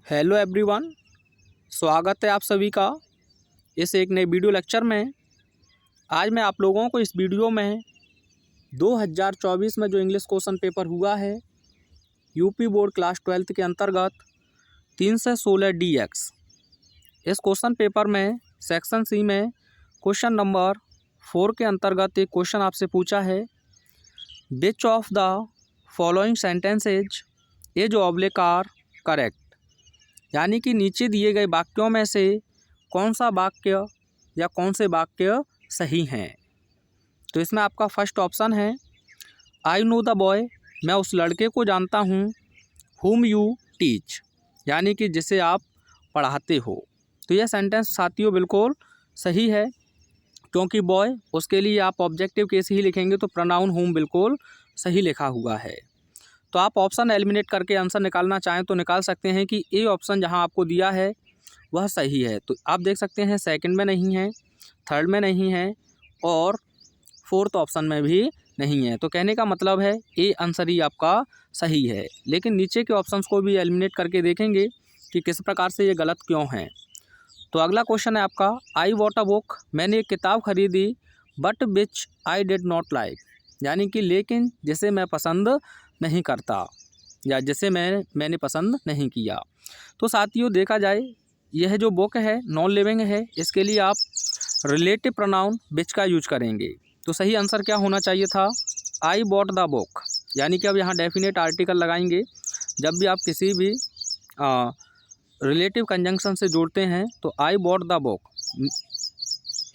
Hello everyone, स्वागत है आप सभी का इस एक नए वीडियो लेक्चर में। आज मैं आप लोगों को इस वीडियो में 2024 में जो इंग्लिश क्वेश्चन पेपर हुआ है यूपी बोर्ड क्लास 12 के अंतर्गत 316 DX, इस क्वेश्चन पेपर में सेक्शन सी में क्वेश्चन नंबर 4 के अंतर्गत एक क्वेश्चन आपसे पूछा है, which of the following sentences is oblique are correct. यानी कि नीचे दिए गए वाक्यों में से कौन सा वाक्य या कौन से वाक्य सही हैं। तो इसमें आपका फर्स्ट ऑप्शन है, आई नो द बॉय, मैं उस लड़के को जानता हूँ, हुम यू टीच, यानी कि जिसे आप पढ़ाते हो। तो यह सेंटेंस साथियों बिल्कुल सही है, क्योंकि बॉय उसके लिए आप ऑब्जेक्टिव केस ही लिखेंगे तो प्रोनाउन हुम बिल्कुल सही लिखा हुआ है। तो आप ऑप्शन एलिमिनेट करके आंसर निकालना चाहें तो निकाल सकते हैं कि ए ऑप्शन जहां आपको दिया है वह सही है। तो आप देख सकते हैं सेकंड में नहीं है, थर्ड में नहीं है और फोर्थ ऑप्शन में भी नहीं है। तो कहने का मतलब है ए आंसर ही आपका सही है। लेकिन नीचे के ऑप्शंस को भी एलिमिनेट करके देखेंगे कि किस प्रकार से ये गलत क्यों हैं। तो अगला क्वेश्चन है आपका, आई वॉट अ बुक, मैंने एक किताब खरीदी, but which I did not like, यानी कि लेकिन जिसे मैं पसंद नहीं करता या जिसे मैंने पसंद नहीं किया। तो साथियों देखा जाए यह जो बुक है नॉन लिविंग है, इसके लिए आप रिलेटिव प्रोनाउन विच का यूज करेंगे। तो सही आंसर क्या होना चाहिए था, आई बॉट द बुक, यानी कि अब यहाँ डेफिनेट आर्टिकल लगाएंगे। जब भी आप किसी भी रिलेटिव कंजंक्शन से जोड़ते हैं तो I bought the book,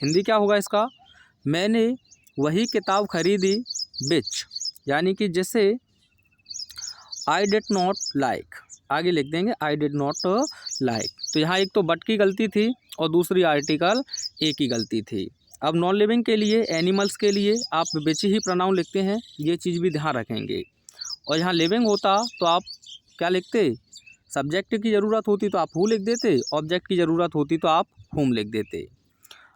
Hindi क्या होगा इसका, मैंने वही किताब खरीदी, विच यानी कि जिसे आई डिड नॉट लाइक, आगे लिख देंगे आई डिड नॉट लाइक। तो यहाँ एक तो बट की गलती थी और दूसरी आर्टिकल ए की गलती थी। अब नॉन लिविंग के लिए, एनिमल्स के लिए आप विच ही प्रोनाउन लिखते हैं, ये चीज़ भी ध्यान रखेंगे। और यहाँ लिविंग होता तो आप क्या लिखते, सब्जेक्ट की ज़रूरत होती तो आप हु लिख देते, ऑब्जेक्ट की ज़रूरत होती तो आप हुम लिख देते।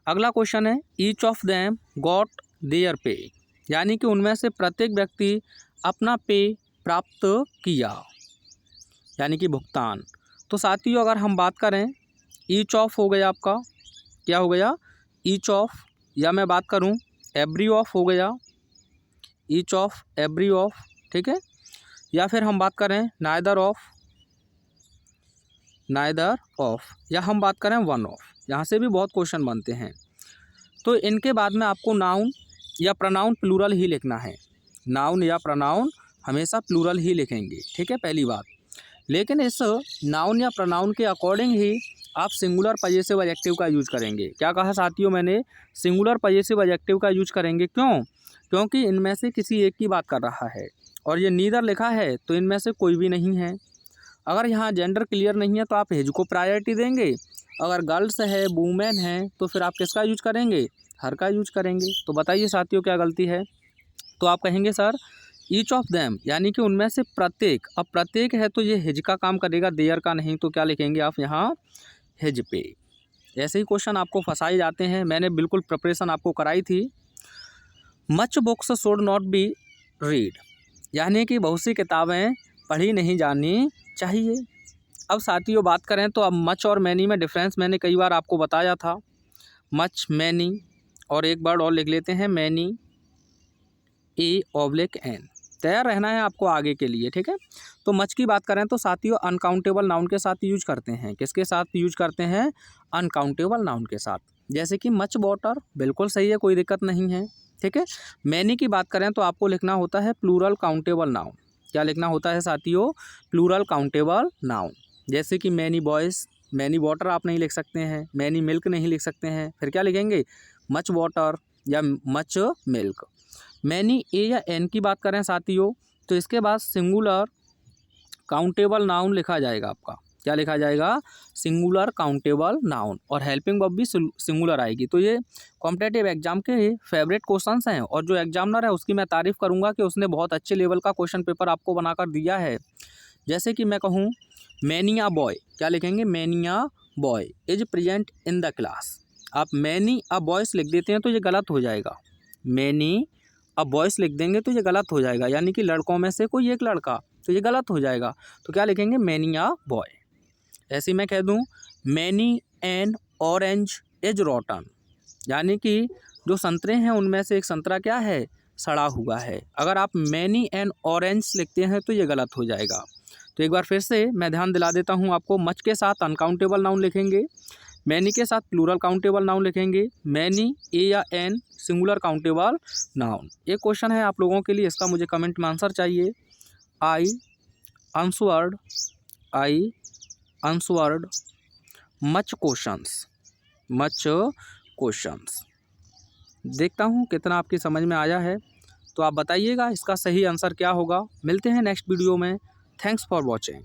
अगला क्वेश्चन है, each of them got their pay, यानी कि उनमें से प्रत्येक व्यक्ति अपना पे प्राप्त किया, यानी कि भुगतान। तो साथियों अगर हम बात करें, ईच ऑफ हो गया आपका, क्या हो गया, ईच ऑफ, या मैं बात करूं एवरी ऑफ हो गया, ईच ऑफ एवरी ऑफ, ठीक है। या फिर हम बात करें नाइदर ऑफ, नाइदर ऑफ, या हम बात करें वन ऑफ, यहाँ से भी बहुत क्वेश्चन बनते हैं। तो इनके बाद में आपको नाउन या प्रोनाउन प्लूरल ही लिखना है, नाउन या प्रोनाउन हमेशा प्लूरल ही लिखेंगे, ठीक है, पहली बात। लेकिन इस नाउन या प्रोनाउन के अकॉर्डिंग ही आप सिंगुलर पजेसिव एडजेक्टिव का यूज करेंगे। क्या कहा साथियों मैंने, सिंगुलर पजेसिव एडजेक्टिव का यूज करेंगे, क्यों, क्योंकि इनमें से किसी एक की बात कर रहा है और ये नीदर लिखा है तो इनमें से कोई भी नहीं है। अगर यहाँ जेंडर क्लियर नहीं है तो आप हिज को प्रायोरिटी देंगे, अगर गर्ल्स है वुमेन है तो फिर आप किसका यूज करेंगे, हर का यूज करेंगे। तो बताइए साथियों क्या गलती है। तो आप कहेंगे सर ईच ऑफ देम, यानी कि उनमें से प्रत्येक, अब प्रत्येक है तो ये हिज का काम करेगा, देयर का नहीं। तो क्या लिखेंगे आप यहाँ, हिज पे। ऐसे ही क्वेश्चन आपको फंसाए जाते हैं, मैंने बिल्कुल प्रिपरेशन आपको कराई थी। Much books should not be read, यानी कि बहुत सी किताबें पढ़ी नहीं जानी चाहिए। अब साथियों बात करें तो अब मच और मैनी में डिफरेंस मैंने कई बार आपको बताया था, मच मैनी, और एक वर्ड और लिख लेते हैं मैनी, ए ऑब्लिक एन, तैयार रहना है आपको आगे के लिए, ठीक है। तो मच की बात करें तो साथियों अनकाउंटेबल नाउन के साथ यूज करते हैं, किसके साथ यूज करते हैं, अनकाउंटेबल नाउन के साथ, जैसे कि मच वाटर, बिल्कुल सही है, कोई दिक्कत नहीं है, ठीक है। मैनी की बात करें तो आपको लिखना होता है प्लूरल काउंटेबल नाउन, क्या लिखना होता है साथियों, प्लूरल काउंटेबल नाउन, जैसे कि मैनी बॉयज़, मैनी वाटर आप नहीं लिख सकते हैं, मैनी मिल्क नहीं लिख सकते हैं, फिर क्या लिखेंगे, मच वाटर या मच मिल्क। मैनी ए या एन की बात करें साथियों तो इसके बाद सिंगुलर काउंटेबल नाउन लिखा जाएगा आपका, क्या लिखा जाएगा, सिंगुलर काउंटेबल नाउन, और हेल्पिंग वर्ब भी सिंगुलर आएगी। तो ये कॉम्पिटिटिव एग्जाम के फेवरेट क्वेश्चंस हैं और जो एग्जामिनर है उसकी मैं तारीफ़ करूंगा कि उसने बहुत अच्छे लेवल का क्वेश्चन पेपर आपको बनाकर दिया है। जैसे कि मैं कहूँ मैनी अ बॉय, क्या लिखेंगे, many a boy is present in the class, आप मैनी अ बॉयस लिख देते हैं तो ये गलत हो जाएगा, मैनी अब बॉयस लिख देंगे तो ये गलत हो जाएगा, यानी कि लड़कों में से कोई एक लड़का, तो ये गलत हो जाएगा। तो क्या लिखेंगे, मैनी अ बॉय। ऐसे मैं कह दूँ मैनी एन ऑरेंज इज रॉटन, यानी कि जो संतरे हैं उनमें से एक संतरा क्या है, सड़ा हुआ है। अगर आप मैनी एन ऑरेंज लिखते हैं तो ये गलत हो जाएगा। तो एक बार फिर से मैं ध्यान दिला देता हूँ आपको, मच के साथ अनकाउंटेबल नाउन लिखेंगे, मैनी के साथ प्लूरल काउंटेबल नाउन लिखेंगे, मैनी ए या एन सिंगुलर काउंटेबल नाउन। एक क्वेश्चन है आप लोगों के लिए, इसका मुझे कमेंट में आंसर चाहिए। आई आंसवर्ड मच क्वेश्चंस। देखता हूँ कितना आपकी समझ में आया है, तो आप बताइएगा इसका सही आंसर क्या होगा। मिलते हैं नेक्स्ट वीडियो में। Thanks for watching.